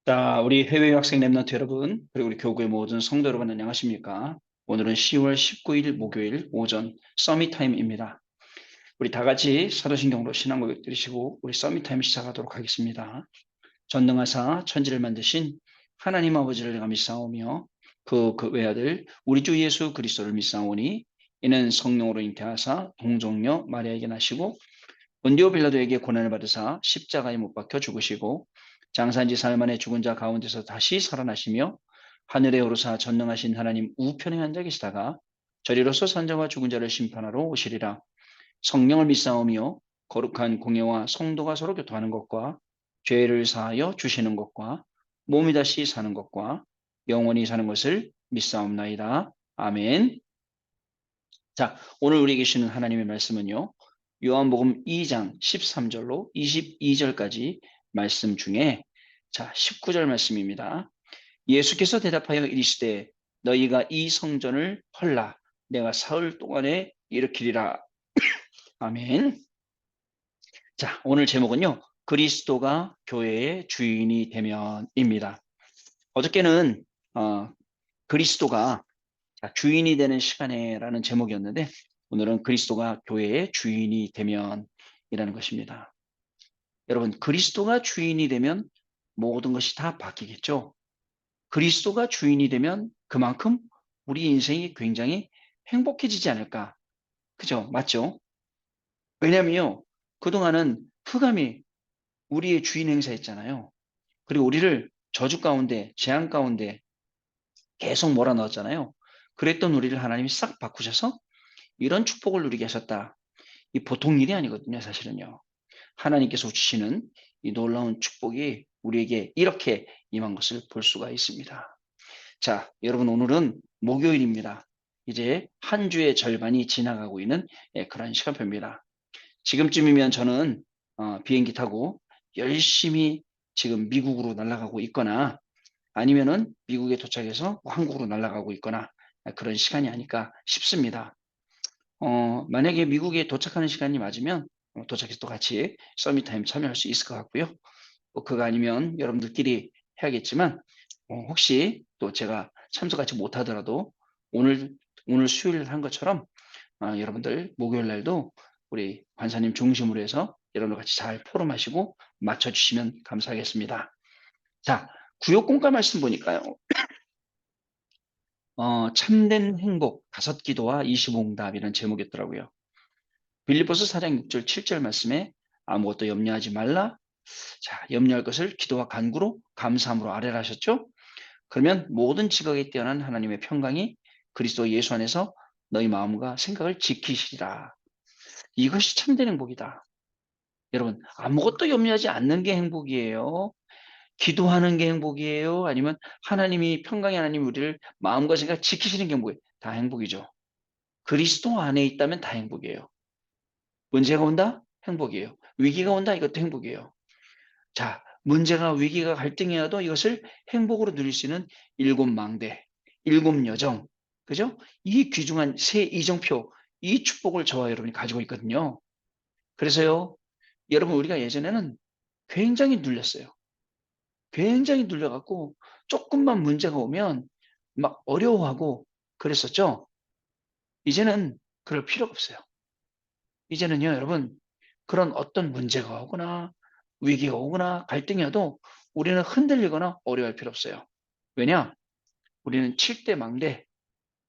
자, 우리 해외 학생 랩런트 여러분, 그리고 우리 교구의 모든 성도 여러분 안녕하십니까? 오늘은 10월 19일 목요일 오전 서밋 타임입니다. 우리 다 같이 사도신경으로 신앙 고백 드리시고 우리 서밋 타임 시작하도록 하겠습니다. 전능하사 천지를 만드신 하나님 아버지를 내가 믿사오며 그 외아들 우리 주 예수 그리스도를 믿사오니 이는 성령으로 잉태하사 동정녀 마리아에게 나시고 본디오 빌라도에게 고난을 받으사 십자가에 못 박혀 죽으시고 장사한지 사흘 만에 죽은 자 가운데서 다시 살아나시며 하늘에 오르사 전능하신 하나님 우편에 앉아 계시다가 저리로서 산자와 죽은 자를 심판하러 오시리라. 성령을 믿사오며 거룩한 공예와 성도가 서로 교통하는 것과 죄를 사하여 주시는 것과 몸이 다시 사는 것과 영원히 사는 것을 믿사옵나이다. 아멘. 자, 오늘 우리에게 주시는 하나님의 말씀은요. 요한복음 2장 13절로 22절까지 말씀 중에 19절 말씀입니다. 예수께서 대답하여 이르시되 너희가 이 성전을 헐라 내가 사흘 동안에 일으키리라. 아멘. 자, 오늘 제목은요. 그리스도가 교회의 주인이 되면입니다. 어저께는 그리스도가 주인이 되는 시간에라는 제목이었는데 오늘은 그리스도가 교회의 주인이 되면이라는 것입니다. 여러분, 그리스도가 주인이 되면 모든 것이 다 바뀌겠죠. 그리스도가 주인이 되면 그만큼 우리 인생이 굉장히 행복해지지 않을까. 그죠? 맞죠? 왜냐면요. 그동안은 흑암이 우리의 주인 행사했잖아요. 그리고 우리를 저주 가운데, 재앙 가운데 계속 몰아넣었잖아요. 그랬던 우리를 하나님이 싹 바꾸셔서 이런 축복을 누리게 하셨다. 이 보통 일이 아니거든요, 사실은요. 하나님께서 주시는 이 놀라운 축복이 우리에게 이렇게 임한 것을 볼 수가 있습니다. 자, 여러분 오늘은 목요일입니다. 이제 한 주의 절반이 지나가고 있는 그런 시간표입니다. 지금쯤이면 저는 비행기 타고 열심히 지금 미국으로 날아가고 있거나 아니면은 미국에 도착해서 한국으로 날아가고 있거나 그런 시간이 아닐까 싶습니다. 만약에 미국에 도착하는 시간이 맞으면 도착해서 또 같이 서밋타임 참여할 수 있을 것 같고요. 그거 아니면 여러분들끼리 해야겠지만 혹시 또 제가 참석하지 못하더라도 오늘 수요일 한 것처럼 여러분들 목요일 날도 우리 관사님 중심으로 해서 여러분들 같이 잘 포럼하시고 맞춰주시면 감사하겠습니다. 자, 구역 공과 말씀 보니까요. 참된 행복 5기도와 25응답이라는 제목이었더라고요. 빌립보서 4장 6절 7절 말씀에 아무것도 염려하지 말라. 자, 염려할 것을 기도와 간구로 감사함으로 아뢰라 하셨죠? 그러면 모든 지각에 뛰어난 하나님의 평강이 그리스도 예수 안에서 너희 마음과 생각을 지키시리라. 이것이 참된 행복이다. 여러분, 아무것도 염려하지 않는 게 행복이에요. 기도하는 게 행복이에요. 아니면 하나님이 평강의 하나님이 우리를 마음과 생각 지키시는 게 행복이에요. 다 행복이죠. 그리스도 안에 있다면 다 행복이에요. 문제가 온다? 행복이에요. 위기가 온다? 이것도 행복이에요. 자, 문제가 위기가 갈등이 와도 이것을 행복으로 누릴 수 있는 7망대, 7여정, 그죠? 이 귀중한 세 이정표, 이 축복을 저와 여러분이 가지고 있거든요. 그래서요, 여러분 우리가 예전에는 굉장히 눌렸어요. 굉장히 눌려갖고 조금만 문제가 오면 막 어려워하고 그랬었죠. 이제는 그럴 필요가 없어요. 이제는요, 여러분, 그런 어떤 문제가 오거나 위기가 오거나 갈등이 와도 우리는 흔들리거나 어려워할 필요 없어요. 왜냐? 우리는 7대 망대,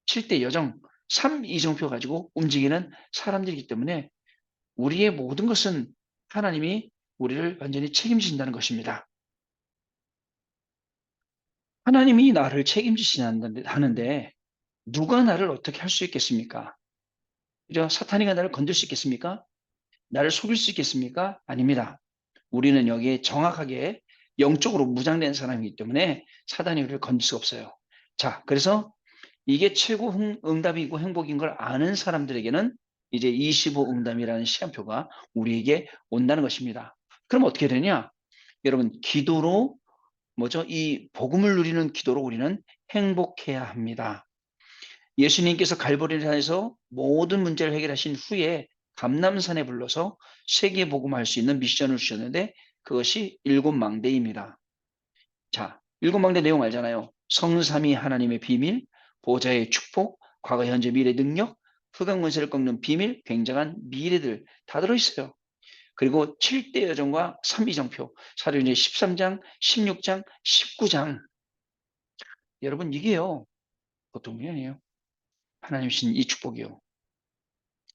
7대 여정, 3이정표 가지고 움직이는 사람들이기 때문에 우리의 모든 것은 하나님이 우리를 완전히 책임진다는 것입니다. 하나님이 나를 책임지시는데 누가 나를 어떻게 할 수 있겠습니까? 그죠? 사탄이가 나를 건들 수 있겠습니까? 나를 속일 수 있겠습니까? 아닙니다. 우리는 여기에 정확하게 영적으로 무장된 사람이기 때문에 사단이 우리를 건질 수 없어요. 자, 그래서 이게 최고 응답이고 행복인 걸 아는 사람들에게는 이제 25응답이라는 시간표가 우리에게 온다는 것입니다. 그럼 어떻게 되냐? 여러분, 기도로 뭐죠? 이 복음을 누리는 기도로 우리는 행복해야 합니다. 예수님께서 갈보리 산에서 모든 문제를 해결하신 후에 감람산에 불러서 세계 복음할 수 있는 미션을 주셨는데 그것이 7망대입니다. 자, 일곱 망대 내용 알잖아요. 성삼위 하나님의 비밀, 보좌의 축복, 과거, 현재, 미래 능력, 흑암 권세를 꺾는 비밀, 굉장한 미래들 다 들어있어요. 그리고 7대 여정과 삼위정표, 사도행전 13장, 16장, 19장. 여러분 이게요. 보통이 아니에요. 하나님 주신 이 축복이요.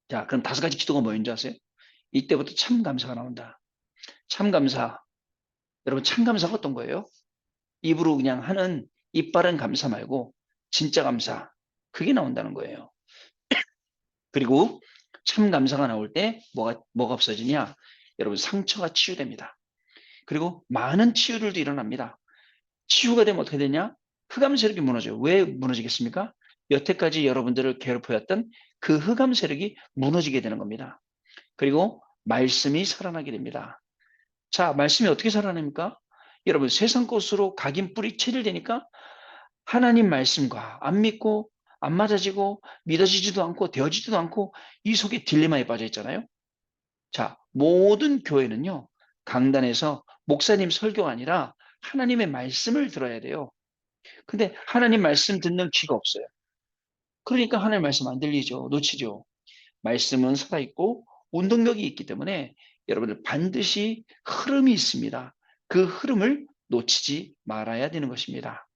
자, 그럼 다섯 가지 기도가 뭐인지 아세요? 이때부터 참 감사가 나온다. 참 감사. 여러분 참 감사가 어떤 거예요? 입으로 그냥 하는 이빨은 감사 말고 진짜 감사. 그게 나온다는 거예요. 그리고 참 감사가 나올 때 뭐가 없어지냐? 여러분 상처가 치유됩니다. 그리고 많은 치유들도 일어납니다. 치유가 되면 어떻게 되냐? 흑암 세력이 무너져요. 왜 무너지겠습니까? 여태까지 여러분들을 괴롭혀왔던 그 흑암 세력이 무너지게 되는 겁니다. 그리고 말씀이 살아나게 됩니다. 자, 말씀이 어떻게 살아납니까? 여러분 세상 것으로 각인 뿌리 체질되니까 하나님 말씀과 안 믿고 안 맞아지고 믿어지지도 않고 되어지지도 않고 이 속에 딜레마에 빠져 있잖아요. 자, 모든 교회는요. 강단에서 목사님 설교가 아니라 하나님의 말씀을 들어야 돼요. 근데 하나님 말씀 듣는 귀가 없어요. 그러니까 하나님 말씀 안 들리죠. 놓치죠. 말씀은 살아있고 운동력이 있기 때문에 여러분들 반드시 흐름이 있습니다. 그 흐름을 놓치지 말아야 되는 것입니다.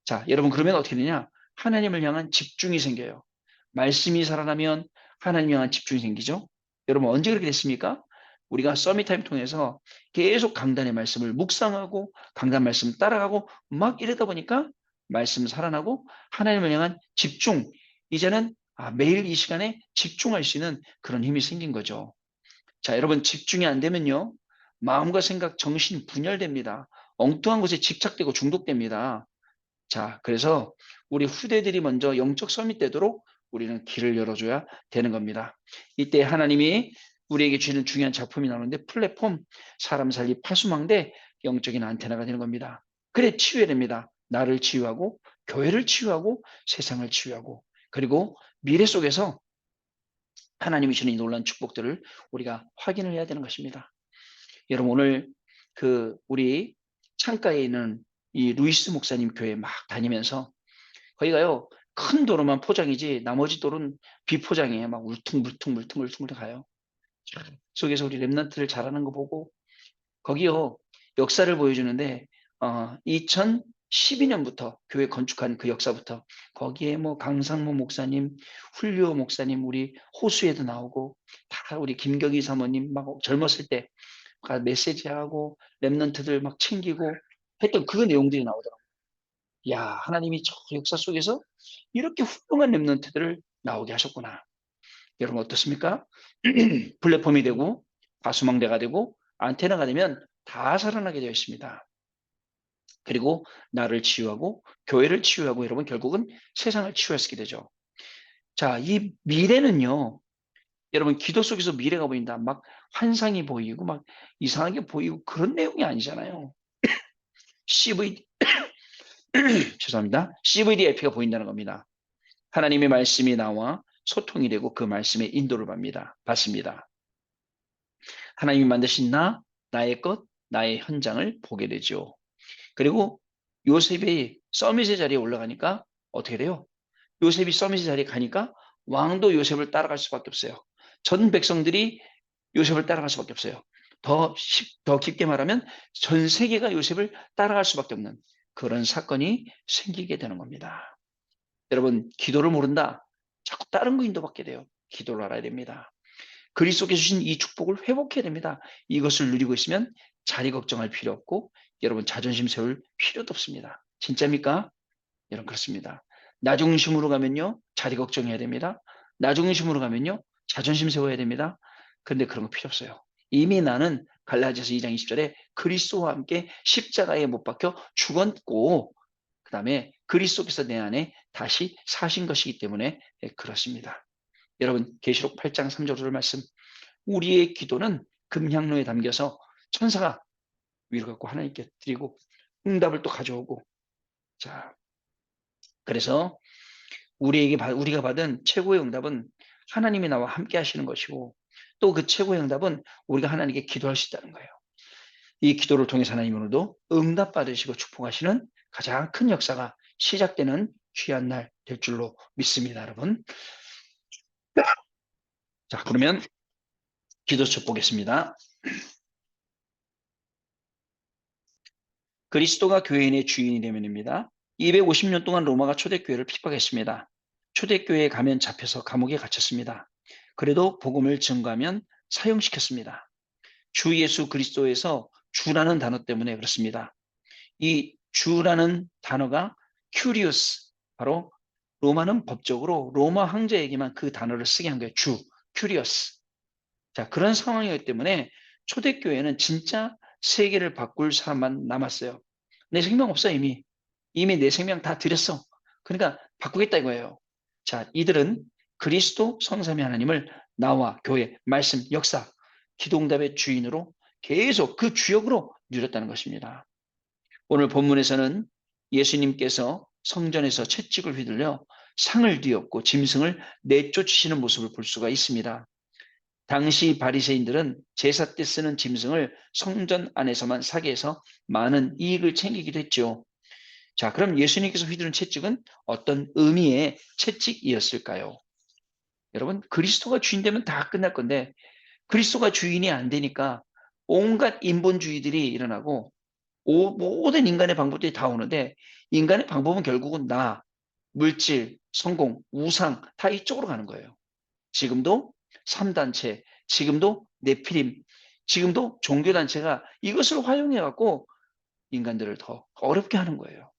자, 여러분 그러면 어떻게 되냐? 하나님을 향한 집중이 생겨요. 말씀이 살아나면 하나님 향한 집중이 생기죠. 여러분 언제 그렇게 됐습니까? 우리가 서밋타임 통해서 계속 강단의 말씀을 묵상하고 강단 말씀 따라가고 막 이러다 보니까 말씀 살아나고 하나님을 향한 집중, 이제는 매일 이 시간에 집중할 수 있는 그런 힘이 생긴 거죠. 자, 여러분 집중이 안 되면요. 마음과 생각, 정신 분열됩니다. 엉뚱한 곳에 집착되고 중독됩니다. 자, 그래서 우리 후대들이 먼저 영적 서밋 되도록 우리는 길을 열어줘야 되는 겁니다. 이때 하나님이 우리에게 주는 중요한 작품이 나오는데 플랫폼, 사람 살리 파수망대, 영적인 안테나가 되는 겁니다. 그래 치유해야 됩니다. 나를 치유하고 교회를 치유하고 세상을 치유하고 그리고 미래 속에서 하나님이 주는 이 놀라운 축복들을 우리가 확인을 해야 되는 것입니다. 여러분 오늘 우리 창가에 있는 이 루이스 목사님 교회 막 다니면서 거기가요 큰 도로만 포장이지 나머지 도로는 비포장이에요. 막 울퉁불퉁 가요. 속에서 우리 랩런트를 잘하는 거 보고 거기요 역사를 보여주는데 2012년부터 교회 건축한 그 역사부터 거기에 뭐 강상무 목사님, 훌리오 목사님, 우리 호수에도 나오고 다 우리 김경희 사모님 막 젊었을 때 메시지하고 랩런트들 막 챙기고 했던 그 내용들이 나오더라고요. 야, 하나님이 저 역사 속에서 이렇게 훌륭한 랩런트들을 나오게 하셨구나. 여러분 어떻습니까? 플랫폼이 되고 가수망대가 되고 안테나가 되면 다 살아나게 되어 있습니다. 그리고 나를 치유하고 교회를 치유하고 여러분 결국은 세상을 치유할 수 있게 되죠. 자, 이 미래는요. 여러분 기도 속에서 미래가 보인다. 막 환상이 보이고 막 이상하게 보이고 그런 내용이 아니잖아요. CVD 죄송합니다. CVDIP가 보인다는 겁니다. 하나님의 말씀이 나와 소통이 되고 그 말씀에 인도를 받습니다. 하나님이 만드신 나의 것, 나의 현장을 보게 되죠. 그리고 요셉이 서밋의 자리에 올라가니까 어떻게 돼요? 요셉이 서밋의 자리에 가니까 왕도 요셉을 따라갈 수밖에 없어요. 전 백성들이 요셉을 따라갈 수밖에 없어요. 더 깊게 말하면 전 세계가 요셉을 따라갈 수밖에 없는 그런 사건이 생기게 되는 겁니다. 여러분 기도를 모른다. 자꾸 다른 거 인도받게 돼요. 기도를 알아야 됩니다. 그리스도께 주신 이 축복을 회복해야 됩니다. 이것을 누리고 있으면 자리 걱정할 필요 없고 여러분 자존심 세울 필요도 없습니다. 진짜입니까? 여러분 그렇습니다. 나 중심으로 가면요. 자리 걱정해야 됩니다. 나 중심으로 가면요. 자존심 세워야 됩니다. 그런데 그런 거 필요 없어요. 이미 나는 갈라디아서 2장 20절에 그리스도와 함께 십자가에 못 박혀 죽었고 그다음에 그리스도께서 내 안에 다시 사신 것이기 때문에 그렇습니다. 여러분 계시록 8장 3절 말씀 우리의 기도는 금향로에 담겨서 천사가 위로 갖고 하나님께 드리고 응답을 또 가져오고 자 그래서 우리가 받은 최고의 응답은 하나님이 나와 함께 하시는 것이고 또 그 최고의 응답은 우리가 하나님께 기도할 수 있다는 거예요. 이 기도를 통해서 하나님 오늘도 응답받으시고 축복하시는 가장 큰 역사가 시작되는 귀한 날 될 줄로 믿습니다, 여러분. 자, 그러면 기도처 보겠습니다. 그리스도가 교회인의 주인이 되면입니다. 250년 동안 로마가 초대교회를 핍박했습니다. 초대교회에 가면 잡혀서 감옥에 갇혔습니다. 그래도 복음을 증거하면 사형시켰습니다. 주 예수 그리스도에서 주라는 단어 때문에 그렇습니다. 이 주라는 단어가 큐리우스, 바로 로마는 법적으로 로마 황제에게만 그 단어를 쓰게 한 거예요. 주, 큐리어스. 자, 그런 상황이기 때문에 초대교회는 진짜 세계를 바꿀 사람만 남았어요. 내 생명 없어, 이미. 이미 내 생명 다 드렸어. 그러니까 바꾸겠다 이거예요. 자, 이들은 그리스도 성삼위 하나님을 나와 교회, 말씀, 역사, 기도응답의 주인으로 계속 그 주역으로 누렸다는 것입니다. 오늘 본문에서는 예수님께서 성전에서 채찍을 휘둘려 상을 뒤엎고 짐승을 내쫓으시는 모습을 볼 수가 있습니다. 당시 바리새인들은 제사 때 쓰는 짐승을 성전 안에서만 사게 해서 많은 이익을 챙기기도 했죠. 자, 그럼 예수님께서 휘두른 채찍은 어떤 의미의 채찍이었을까요? 여러분, 그리스도가 주인 되면 다 끝날 건데 그리스도가 주인이 안 되니까 온갖 인본주의들이 일어나고 모든 인간의 방법들이 다 오는데 인간의 방법은 결국은 나, 물질, 성공, 우상 다 이쪽으로 가는 거예요. 지금도 3단체, 지금도 네피림, 지금도 종교단체가 이것을 활용해 갖고 인간들을 더 어렵게 하는 거예요.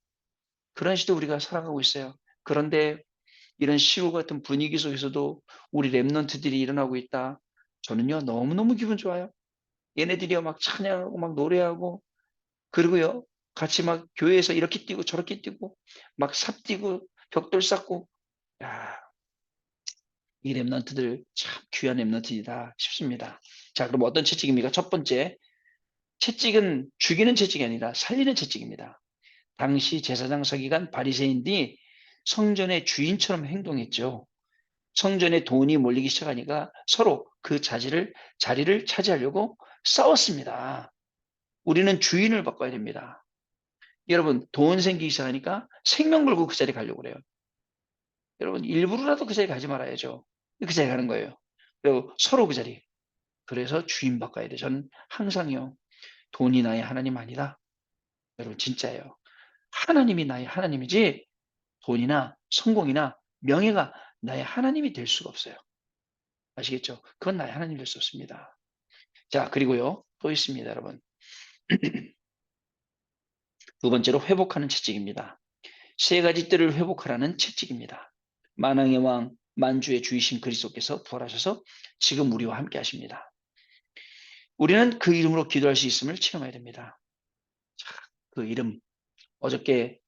그런 시대 우리가 살아가고 있어요. 그런데 이런 시국 같은 분위기 속에서도 우리 랩런트들이 일어나고 있다. 저는요, 너무너무 기분 좋아요. 얘네들이요, 막 찬양하고 막 노래하고 그리고요, 같이 막 교회에서 이렇게 뛰고 저렇게 뛰고 막 삽뛰고 벽돌 쌓고, 야, 이 랩런트들 참 귀한 랩런트이다 싶습니다. 자, 그럼 어떤 채찍입니까? 첫 번째, 채찍은 죽이는 채찍이 아니라 살리는 채찍입니다. 당시 제사장 서기관 바리새인들이 성전의 주인처럼 행동했죠. 성전에 돈이 몰리기 시작하니까 서로 그 자리를 차지하려고 싸웠습니다. 우리는 주인을 바꿔야 됩니다. 여러분, 돈 생기기 시작하니까 생명 걸고 그 자리에 가려고 그래요. 여러분, 일부러라도 그 자리에 가지 말아야죠. 그 자리에 가는 거예요. 그리고 서로 그 자리. 그래서 주인 바꿔야 돼. 저는 항상요. 돈이 나의 하나님 아니다. 여러분, 진짜예요. 하나님이 나의 하나님이지 돈이나 성공이나 명예가 나의 하나님이 될 수가 없어요. 아시겠죠? 그건 나의 하나님이 될 수 없습니다. 자, 그리고요. 또 있습니다, 여러분. 두 번째로 회복하는 채찍입니다. 세 가지 뜰을 회복하라는 채찍입니다. 만왕의 왕, 만주의 주이신 그리스도께서 부활하셔서 지금 우리와 함께 하십니다. 우리는 그 이름으로 기도할 수 있음을 체험해야 됩니다. 자, 그 이름, 어저께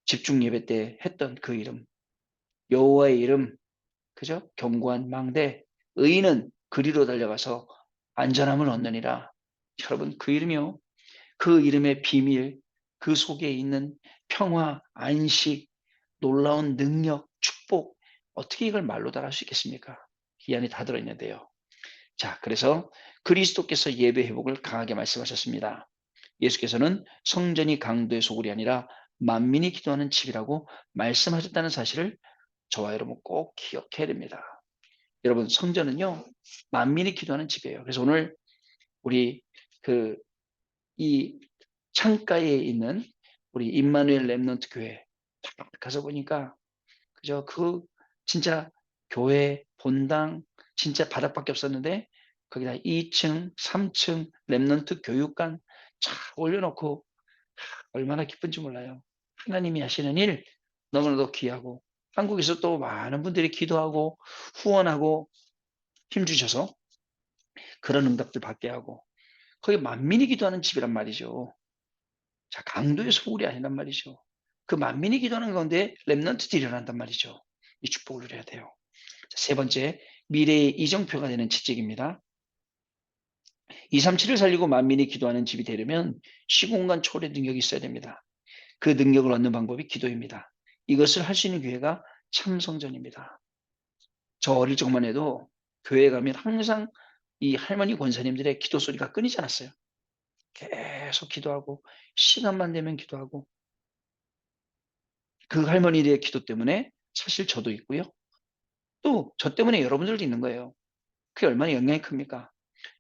집중 예배 때 했던 그 이름, 여호와의 이름, 그죠? 견고한 망대, 의인은 그리로 달려가서 안전함을 얻느니라. 여러분, 그 이름이요. 그 이름의 비밀, 그 속에 있는 평화, 안식, 놀라운 능력, 축복, 어떻게 이걸 말로 달할 수 있겠습니까? 이 안에 다 들어있는데요. 자, 그래서 그리스도께서 예배 회복을 강하게 말씀하셨습니다. 예수께서는 성전이 강도의 소굴이 아니라 만민이 기도하는 집이라고 말씀하셨다는 사실을 저와 여러분 꼭 기억해야 됩니다. 여러분, 성전은요, 만민이 기도하는 집이에요. 그래서 오늘 우리 이 창가에 있는 우리 임마누엘 렘넌트 교회 가서 보니까 그죠? 진짜 교회 본당 진짜 바닥밖에 없었는데 거기다 2층, 3층 렘넌트 교육관 쫙 올려놓고 얼마나 기쁜지 몰라요. 하나님이 하시는 일 너무나도 귀하고 한국에서 또 많은 분들이 기도하고 후원하고 힘주셔서 그런 응답들 받게 하고 거기 만민이 기도하는 집이란 말이죠. 자, 강도의 소굴이 아니란 말이죠. 그 만민이 기도하는 가운데 렘넌트들이 일어난단 말이죠. 이 축복을 누려야 돼요. 자, 세 번째, 미래의 이정표가 되는 채찍입니다. 237을 살리고 만민이 기도하는 집이 되려면 시공간 초래 능력이 있어야 됩니다. 그 능력을 얻는 방법이 기도입니다. 이것을 할 수 있는 교회가 참성전입니다. 저 어릴 적만 해도 교회 가면 항상 이 할머니 권사님들의 기도 소리가 끊이지 않았어요. 계속 기도하고 시간만 되면 기도하고 그 할머니의 기도 때문에 사실 저도 있고요. 또 저 때문에 여러분들도 있는 거예요. 그게 얼마나 영향이 큽니까?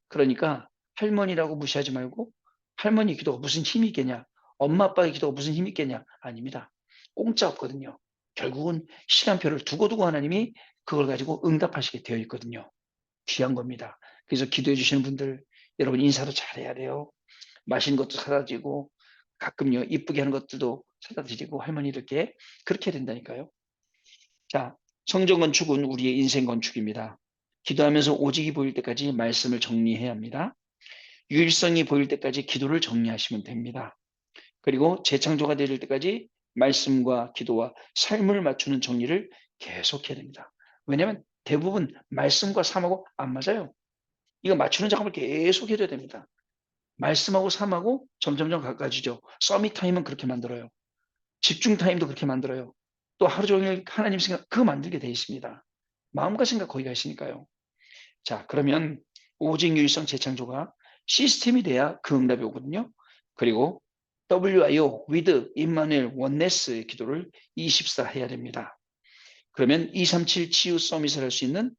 그러니까 할머니라고 무시하지 말고 할머니 기도가 무슨 힘이 있겠냐? 엄마 아빠의 기도가 무슨 힘이 있겠냐? 아닙니다. 공짜 없거든요. 결국은 시간표를 두고두고 하나님이 그걸 가지고 응답하시게 되어 있거든요. 귀한 겁니다. 그래서 기도해 주시는 분들 여러분 인사도 잘해야 돼요. 맛있는 것도 사다 드리고 가끔요 이쁘게 하는 것들도 사다 드리고 할머니들께 그렇게 해야 된다니까요. 자, 성전 건축은 우리의 인생 건축입니다. 기도하면서 오직이 보일 때까지 말씀을 정리해야 합니다. 유일성이 보일 때까지 기도를 정리하시면 됩니다. 그리고 재창조가 되실 때까지 말씀과 기도와 삶을 맞추는 정리를 계속해야 됩니다. 왜냐하면 대부분 말씀과 삶하고 안 맞아요. 이거 맞추는 작업을 계속 해줘야 됩니다. 말씀하고 삶하고 점점점 가까워지죠. 서밋 타임은 그렇게 만들어요. 집중 타임도 그렇게 만들어요. 또 하루 종일 하나님 생각 그거 만들게 돼 있습니다. 마음과 생각 거기가 있으니까요. 자, 그러면 오직 유일성 재창조가 시스템이 돼야 그 응답이 오거든요. 그리고 WIO, with, 임마누엘, 원네스의 기도를 24 해야 됩니다. 그러면 237 치유 서밋을 할 수 있는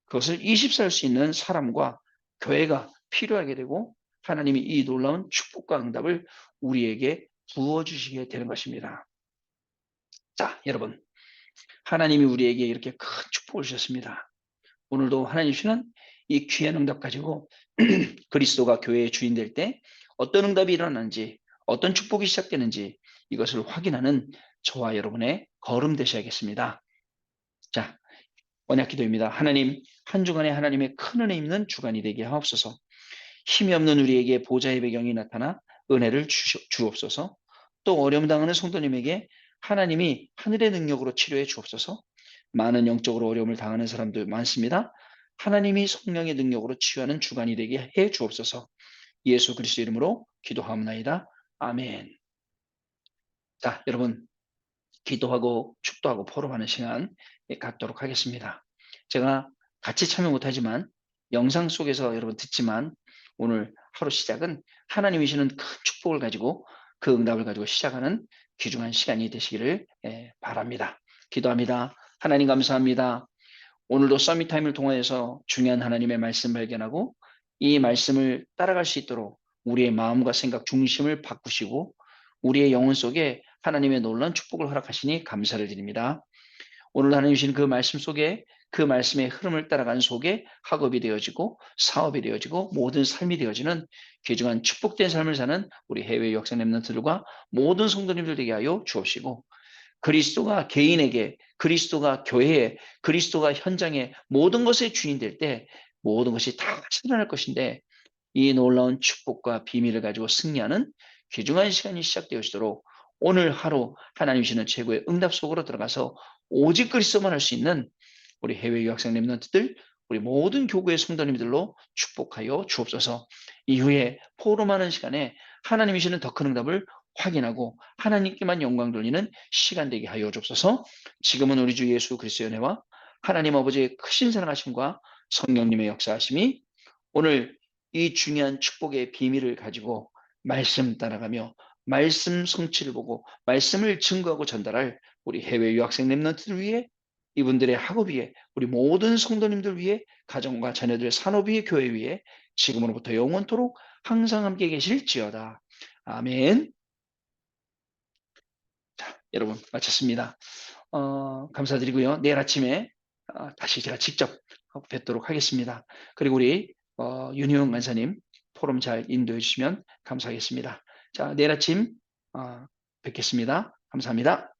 그것을 24 할 수 있는 사람과 교회가 필요하게 되고 하나님이 이 놀라운 축복과 응답을 우리에게 부어주시게 되는 것입니다. 자, 여러분. 하나님이 우리에게 이렇게 큰 축복을 주셨습니다. 오늘도 하나님 주시는 이 귀한 응답 가지고 그리스도가 교회의 주인 될 때 어떤 응답이 일어나는지 어떤 축복이 시작되는지 이것을 확인하는 저와 여러분의 걸음 되셔야겠습니다. 자, 언약 기도입니다. 하나님, 한 주간에 하나님의 큰 은혜 있는 주간이 되게 하옵소서. 힘이 없는 우리에게 보좌의 배경이 나타나 은혜를 주옵소서. 또 어려움 당하는 성도님에게 하나님이 하늘의 능력으로 치료해 주옵소서. 많은 영적으로 어려움을 당하는 사람들 많습니다. 하나님이 성령의 능력으로 치유하는 주간이 되게 해 주옵소서. 예수 그리스도 이름으로 기도하옵나이다. 아멘. 자, 여러분 기도하고 축도하고 포럼하는 시간 갖도록 하겠습니다. 제가 같이 참여 못하지만 영상 속에서 여러분 듣지만 오늘 하루 시작은 하나님이 주시는 큰 축복을 가지고 그 응답을 가지고 시작하는 귀중한 시간이 되시기를 바랍니다. 기도합니다. 하나님 감사합니다. 오늘도 서밋타임을 통하여서 중요한 하나님의 말씀 발견하고 이 말씀을 따라갈 수 있도록 우리의 마음과 생각 중심을 바꾸시고 우리의 영혼 속에 하나님의 놀라운 축복을 허락하시니 감사를 드립니다. 오늘 하나님 주신 그 말씀 속에 그 말씀의 흐름을 따라가는 속에 학업이 되어지고 사업이 되어지고 모든 삶이 되어지는 귀중한 축복된 삶을 사는 우리 해외 유학생 랩런트들과 모든 성도님들 되게 하여 주옵시고 그리스도가 개인에게 그리스도가 교회에 그리스도가 현장에 모든 것의 주인 될 때 모든 것이 다 살아날 것인데 이 놀라운 축복과 비밀을 가지고 승리하는 귀중한 시간이 시작되어지도록 오늘 하루 하나님 주시는 최고의 응답 속으로 들어가서 오직 그리스도만 할 수 있는 우리 해외 유학생 랩런트들 우리 모든 교구의 성도님들로 축복하여 주옵소서. 이후에 포럼하는 시간에 하나님이 주시는 더 큰 응답을 확인하고 하나님께만 영광 돌리는 시간 되게 하여 주옵소서. 지금은 우리 주 예수 그리스도의 은혜와 하나님 아버지의 크신 사랑하심과 성령님의 역사하심이 오늘 이 중요한 축복의 비밀을 가지고 말씀 따라가며 말씀 성취를 보고 말씀을 증거하고 전달할 우리 해외 유학생 랩런트들 위해 이분들의 학업 위에 우리 모든 성도님들 위해 가정과 자녀들의 산업 위에 교회 위에 지금으로부터 영원토록 항상 함께 계실지어다. 아멘. 여러분 마쳤습니다. 감사드리고요. 내일 아침에 다시 제가 직접 뵙도록 하겠습니다. 그리고 우리 윤희용 간사님 포럼 잘 인도해 주시면 감사하겠습니다. 자, 내일 아침 뵙겠습니다. 감사합니다.